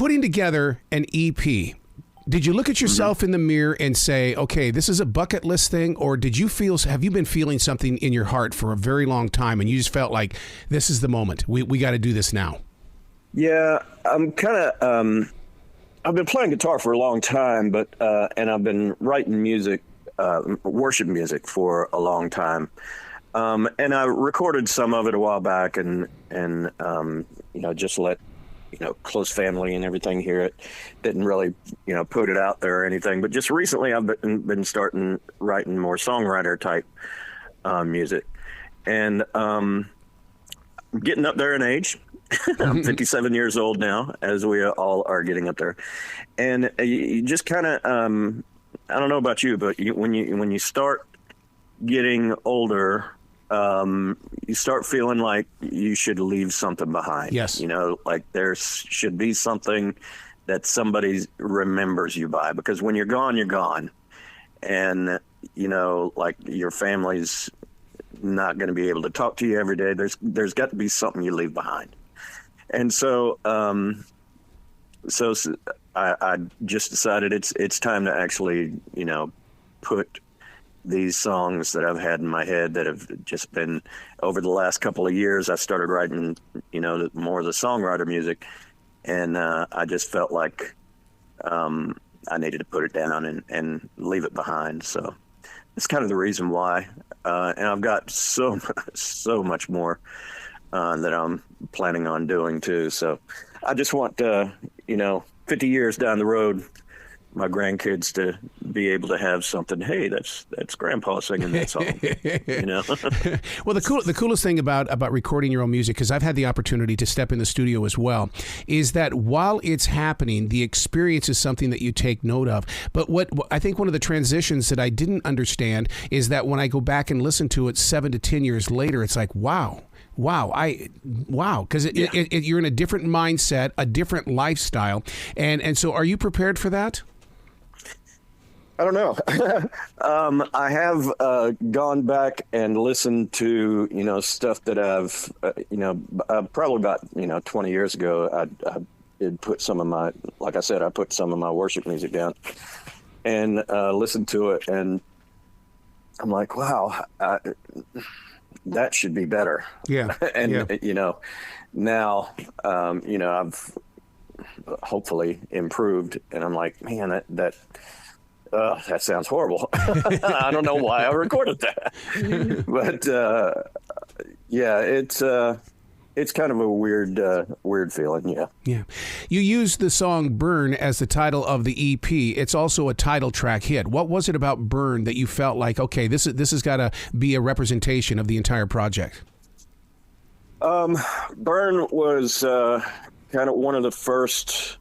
putting together an EP, did you look at yourself in the mirror and say, okay, this is a bucket list thing? Or have you been feeling something in your heart for a very long time and you just felt like this is the moment? We got to do this now. Yeah, I'm kind of, I've been playing guitar for a long time, but, and I've been writing music, worship music for a long time. And I recorded some of it a while back and just let, close family and everything hear it. Didn't really, put it out there or anything, but just recently I've been starting writing more songwriter type, music, and, getting up there in age. I'm 57 years old now, as we all are getting up there. And you just kind of, I don't know about you, but when you start getting older, you start feeling like you should leave something behind. Yes. Like there should be something that somebody remembers you by, because when you're gone, you're gone. And, like your family's not going to be able to talk to you every day. There's got to be something you leave behind. And so, I just decided it's time to actually, put these songs that I've had in my head that have just been over the last couple of years. I started writing, more of the songwriter music, and I just felt like I needed to put it down and leave it behind. So it's kind of the reason why. And I've got so much more that I'm planning on doing too. So I just want, 50 years down the road, my grandkids to be able to have something. Hey, that's Grandpa singing that song. Well, the coolest thing about recording your own music, because I've had the opportunity to step in the studio as well, is that while it's happening, the experience is something that you take note of. But what I think one of the transitions that I didn't understand is that when I go back and listen to it 7 to 10 years later, it's like, wow, because you're in a different mindset, a different lifestyle, and so are you prepared for that? I don't know. I have gone back and listened to stuff that I've probably about 20 years ago. I did put some of my, like I said, I put some of my worship music down and listened to it, and I'm like, wow. That should be better. Yeah. And, now, I've hopefully improved, and I'm like, man, that sounds horrible. I don't know why I recorded that, but, it's kind of a weird feeling. Yeah. Yeah. You used the song Burn as the title of the EP. It's also a title track hit. What was it about Burn that you felt like, okay, this has got to be a representation of the entire project? Burn was kind of one of the first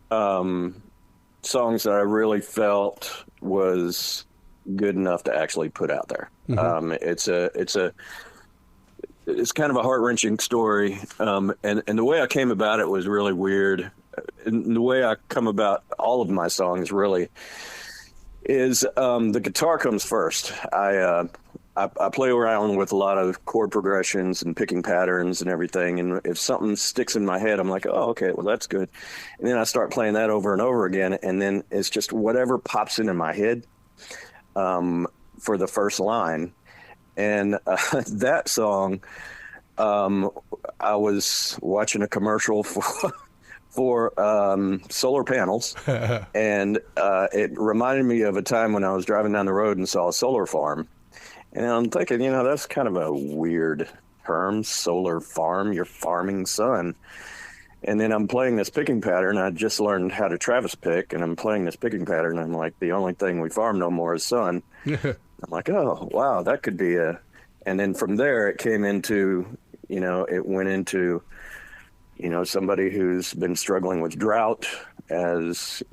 songs that I really felt was good enough to actually put out there. Mm-hmm. It's kind of a heart-wrenching story, and the way I came about it was really weird. And the way I come about all of my songs really is the guitar comes first. I play around with a lot of chord progressions and picking patterns and everything, and if something sticks in my head, I'm like, oh, okay, well, that's good. And then I start playing that over and over again, and then it's just whatever pops into my head for the first line. And that song, I was watching a commercial for solar panels, and it reminded me of a time when I was driving down the road and saw a solar farm. And I'm thinking, that's kind of a weird term, solar farm, you're farming sun. And then I'm playing this picking pattern. I just learned how to Travis pick, and I'm playing this picking pattern. I'm like, the only thing we farm no more is sun. I'm like, oh, wow, that could be and then from there it came into, it went into, somebody who's been struggling with drought, as,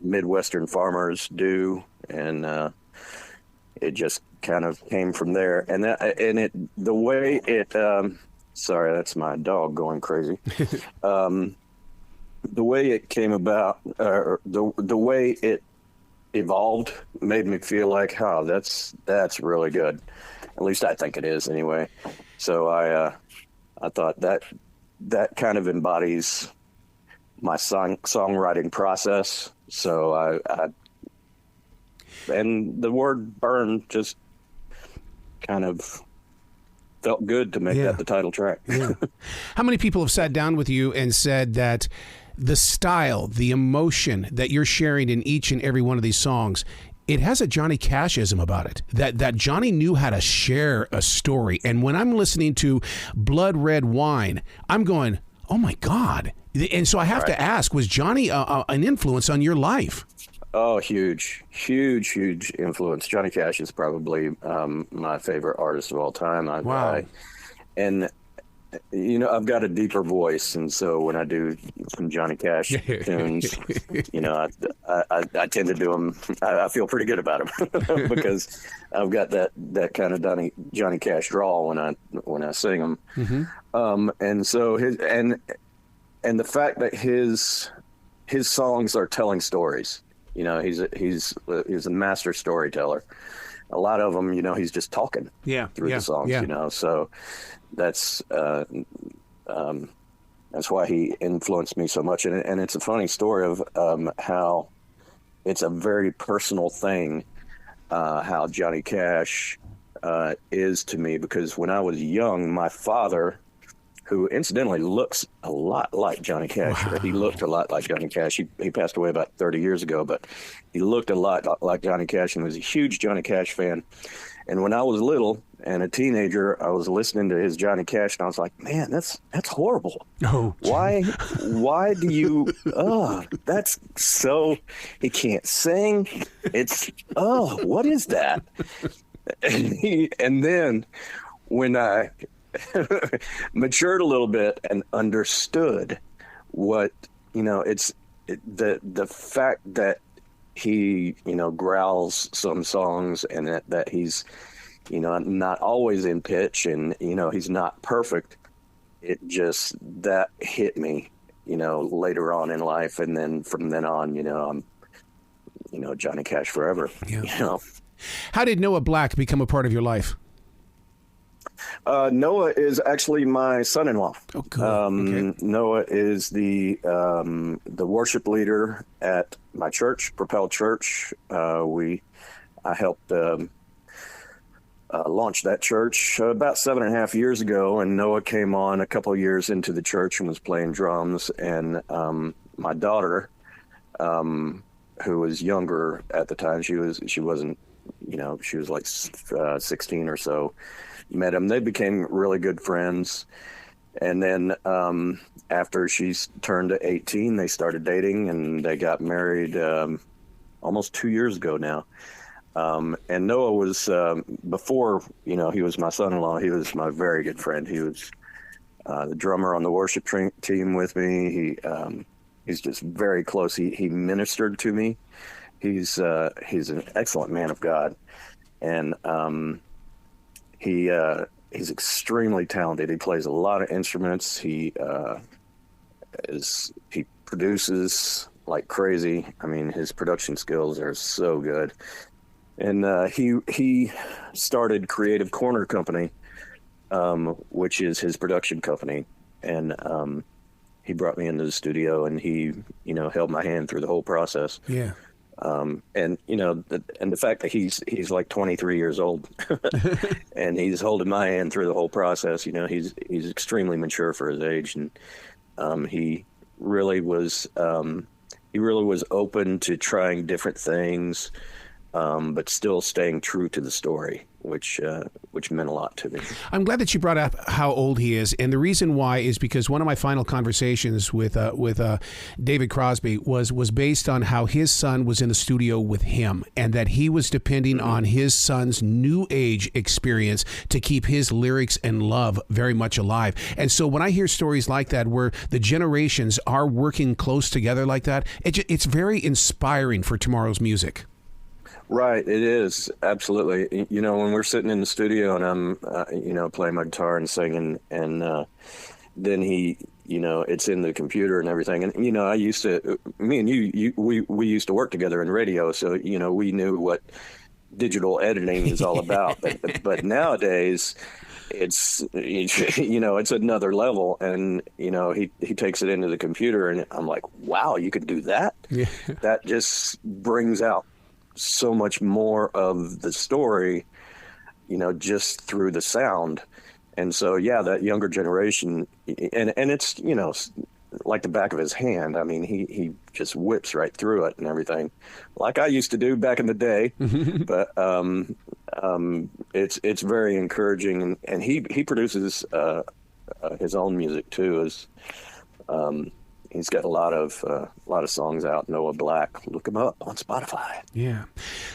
Midwestern farmers do. And it just kind of came from there. And the way it, sorry, that's my dog going crazy. The way it came about, the way it evolved made me feel like, oh, that's really good. At least I think it is anyway. So I thought that kind of embodies my songwriting process. So and the word burn just kind of felt good to make that the title track. Yeah. How many people have sat down with you and said that the style, the emotion that you're sharing in each and every one of these songs, it has a Johnny Cashism about it, that Johnny knew how to share a story. And when I'm listening to Blood Red Wine, I'm going, oh my God. And so I have to ask, was Johnny an influence on your life? Oh, huge influence. Johnny Cash is probably my favorite artist of all time. Wow. And you know, I've got a deeper voice, and so when I do some Johnny Cash tunes, you know, I tend to do them. I feel pretty good about them because I've got that kind of Johnny Cash drawl when I sing them. Mm-hmm. And so and the fact that his songs are telling stories. You know, he's a master storyteller. A lot of them, you know, he's just talking through the songs. You know, so that's why he influenced me so much. And it's a funny story of how it's a very personal thing, how Johnny Cash is to me, because when I was young, my father, who incidentally looks a lot like Johnny Cash. Wow. He looked a lot like Johnny Cash. He passed away about 30 years ago, but he looked a lot like Johnny Cash and was a huge Johnny Cash fan. And when I was little and a teenager, I was listening to his Johnny Cash, and I was like, man, that's horrible. Oh, why do you, that's so, he can't sing. It's, what is that? And then when I matured a little bit and understood what, you know, the fact that he, you know, growls some songs, and that he's, you know, not always in pitch, and, you know, he's not perfect. It just, that hit me, you know, later on in life. And then from then on, you know, I'm, you know, Johnny Cash forever. You know. How did Noah Black become a part of your life? Noah is actually my son-in-law. Oh, cool. Okay. Noah is the worship leader at my church, Propel Church. I helped launch that church about 7.5 years ago, and Noah came on a couple of years into the church and was playing drums. And my daughter, who was younger at the time, she wasn't, you know, she was like 16 or so, met him. They became really good friends. And then after she turned to 18, they started dating, and they got married almost 2 years ago now. And Noah was, before, you know, he was my son-in-law, he was my very good friend. He was the drummer on the worship team with me. He's just very close. He ministered to me. He's an excellent man of God. And he's extremely talented. He plays a lot of instruments. He produces like crazy. I mean, his production skills are so good. And he started Creative Corner Company, which is his production company. And he brought me into the studio, and he, you know, held my hand through the whole process. Yeah. And, you know, and the fact that he's like 23 years old and he's holding my hand through the whole process, you know, he's extremely mature for his age. And he really was open to trying different things, but still staying true to the story, which meant a lot to me. I'm glad that you brought up how old he is, and the reason why is because one of my final conversations with David Crosby was based on how his son was in the studio with him, and that he was depending on his son's new age experience to keep his lyrics and love very much alive. And so when I hear stories like that, where the generations are working close together like that, it's very inspiring for tomorrow's music. Right, it is, absolutely. You know, when we're sitting in the studio and I'm, you know, playing my guitar and singing, and then he, you know, it's in the computer and everything. And, you know, me and we used to work together in radio, so, you know, we knew what digital editing is all about. But nowadays, it's another level, and he takes it into the computer, and I'm like, wow, you could do that. Yeah. That just brings out so much more of the story, just through the sound. And so, yeah, that younger generation, and it's, like the back of his hand. I mean, he just whips right through it and everything, like I used to do back in the day. But it's very encouraging, and he produces his own music too. He's got a lot of songs out. Noah Black, look him up on Spotify. Yeah.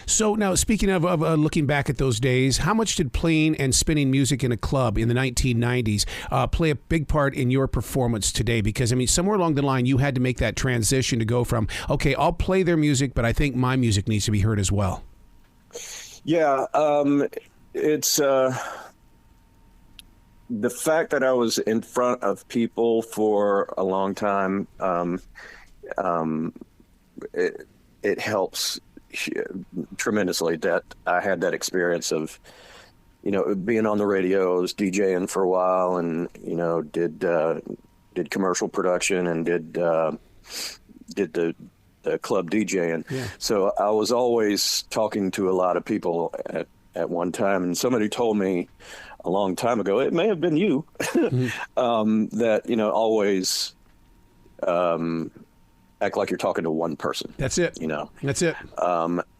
So now, speaking of looking back at those days, how much did playing and spinning music in a club in the 1990s play a big part in your performance today? Because, I mean, somewhere along the line, you had to make that transition to go from, okay, I'll play their music, but I think my music needs to be heard as well. Yeah. It's the fact that I was in front of people for a long time. It helps tremendously that I had that experience of, being on the radio. I was DJing for a while, and did commercial production, and did the club DJing. Yeah. So I was always talking to a lot of people at one time, and somebody told me a long time ago, it may have been you, that always act like you're talking to one person. That's it. That's it.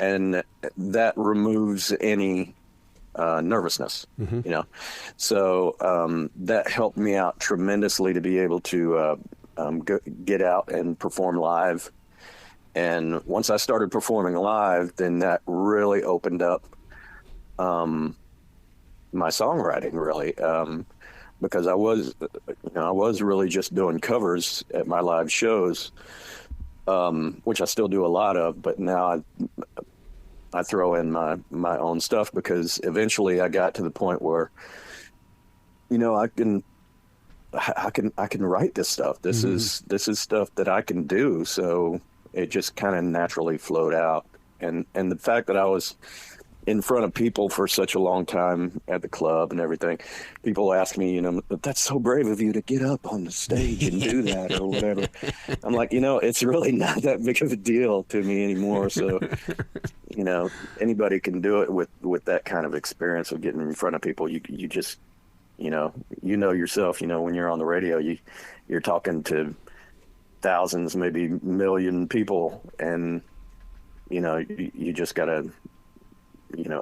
And that removes any nervousness. So that helped me out tremendously to be able to get out and perform live. And once I started performing live, then that really opened up my songwriting, really, because I was really just doing covers at my live shows, which I still do a lot of, but now I throw in my own stuff, because eventually I got to the point where, I can write this stuff. This is stuff that I can do. So it just kind of naturally flowed out. And the fact that I was in front of people for such a long time at the club and everything, people ask me, that's so brave of you to get up on the stage and do that or whatever. I'm like, it's really not that big of a deal to me anymore. So, anybody can do it with that kind of experience of getting in front of people. You just, yourself, when you're on the radio, you're talking to thousands, maybe million people, and, you just gotta,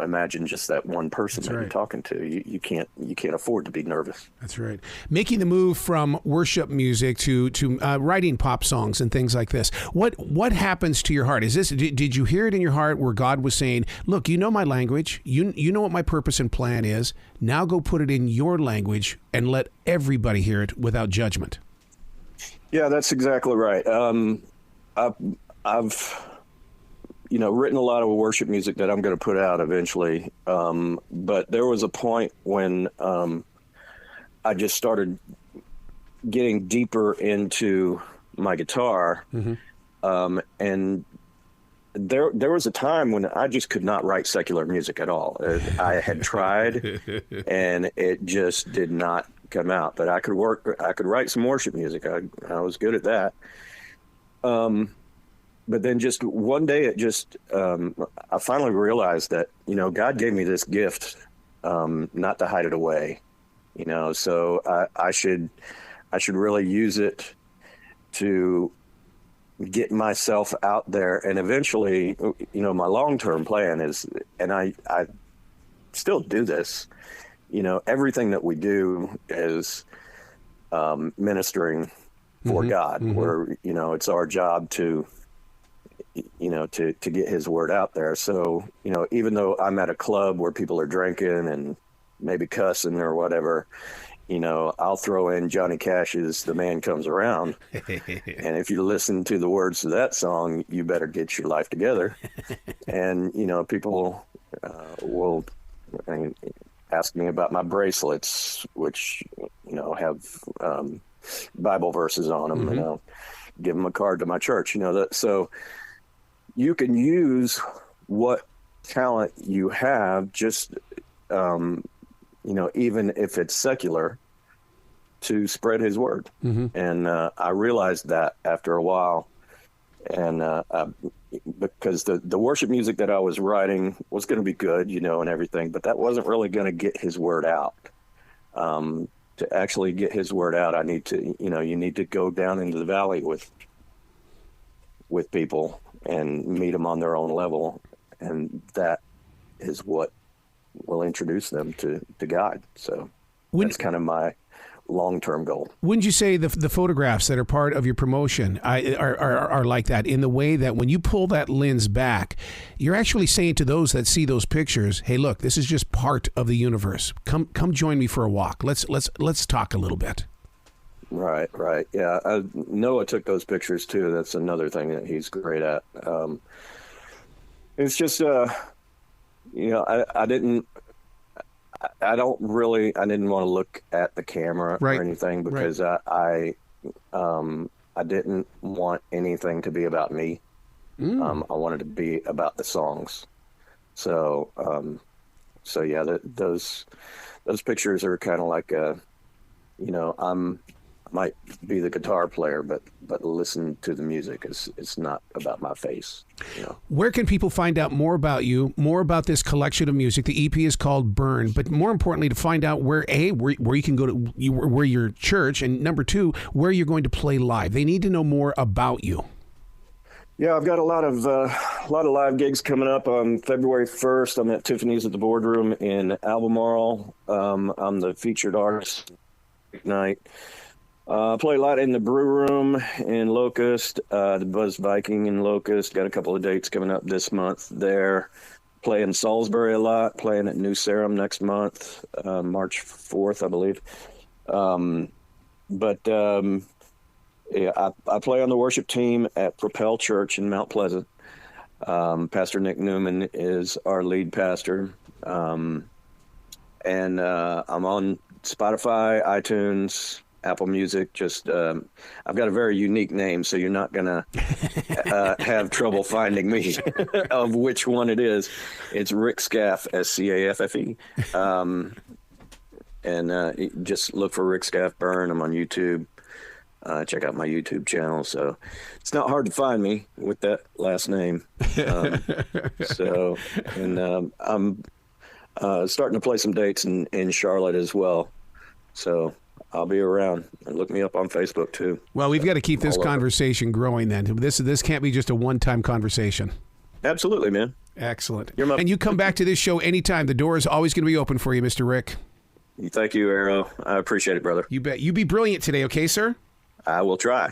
imagine just that one person that you're talking to. You can't afford to be nervous. That's right. Making the move from worship music to writing pop songs and things like this. What happens to your heart? Is this? Did you hear it in your heart where God was saying, "Look, you know my language. You know what my purpose and plan is. Now go put it in your language and let everybody hear it without judgment." Yeah, that's exactly right. I've written a lot of worship music that I'm going to put out eventually. But there was a point when I just started getting deeper into my guitar. And there was a time when I just could not write secular music at all. I had tried, and it just did not come out. But I could write some worship music. I was good at that. But then just one day, I finally realized that, God gave me this gift, not to hide it away, so I should really use it to get myself out there. And eventually, my long-term plan is, and I still do this, everything that we do is ministering for God, where, it's our job to get his word out there. So, even though I'm at a club where people are drinking and maybe cussing or whatever, I'll throw in Johnny Cash's "The Man Comes Around." And if you listen to the words to that song, you better get your life together. And, people will ask me about my bracelets, which, have Bible verses on them, and I'll give them a card to my church, so you can use what talent you have, just even if it's secular, to spread his word. And I realized that after a while, and because the worship music that I was writing was going to be good, and everything, but that wasn't really going to get his word out. To actually get his word out, I need to, you need to go down into the valley with people and meet them on their own level, and that is what will introduce them to God. So that's kind of my long-term goal. Wouldn't you say the photographs that are part of your promotion are like that, in the way that when you pull that lens back, you're actually saying to those that see those pictures, hey, look, this is just part of the universe. Come join me for a walk. Let's talk a little bit. Right. Yeah, Noah took those pictures too. That's another thing that he's great at. It's just, I didn't want to look at the camera or anything, because I didn't want anything to be about me. I wanted to be about the songs. So yeah, those pictures are kind of like I might be the guitar player, but listen to the music. It's not about my face. Where can people find out more about you, more about this collection of music? The EP is called Burn, but more importantly, to find out where you can go to, where your church, and number two, where you're going to play live. They need to know more about you. Yeah, I've got a lot of live gigs coming up on February 1st. I'm at Tiffany's at the Boardroom in Albemarle. I'm the featured artist night. Play a lot in the Brew Room in Locust, the Buzz Viking in Locust. Got a couple of dates coming up this month there. Play in Salisbury a lot. Playing at New Sarum next month, March 4th, I believe. Yeah, I play on the worship team at Propel Church in Mount Pleasant. Pastor Nick Newman is our lead pastor. And I'm on Spotify, iTunes, Apple Music. Just I've got a very unique name, so you're not gonna have trouble finding me of which one it is. It's Rick Scaffe, Scaffe. And just look for Rick Scaffe Burn. I'm on YouTube. Check out my YouTube channel. So it's not hard to find me with that last name. I'm starting to play some dates in Charlotte as well. So I'll be around, and look me up on Facebook too. Well, we've got to keep this conversation growing then. This can't be just a one-time conversation. Absolutely, man. Excellent. And you come back to this show anytime. The door is always going to be open for you, Mr. Rick. Thank you, Arrow. I appreciate it, brother. You bet. You be brilliant today, okay, sir? I will try.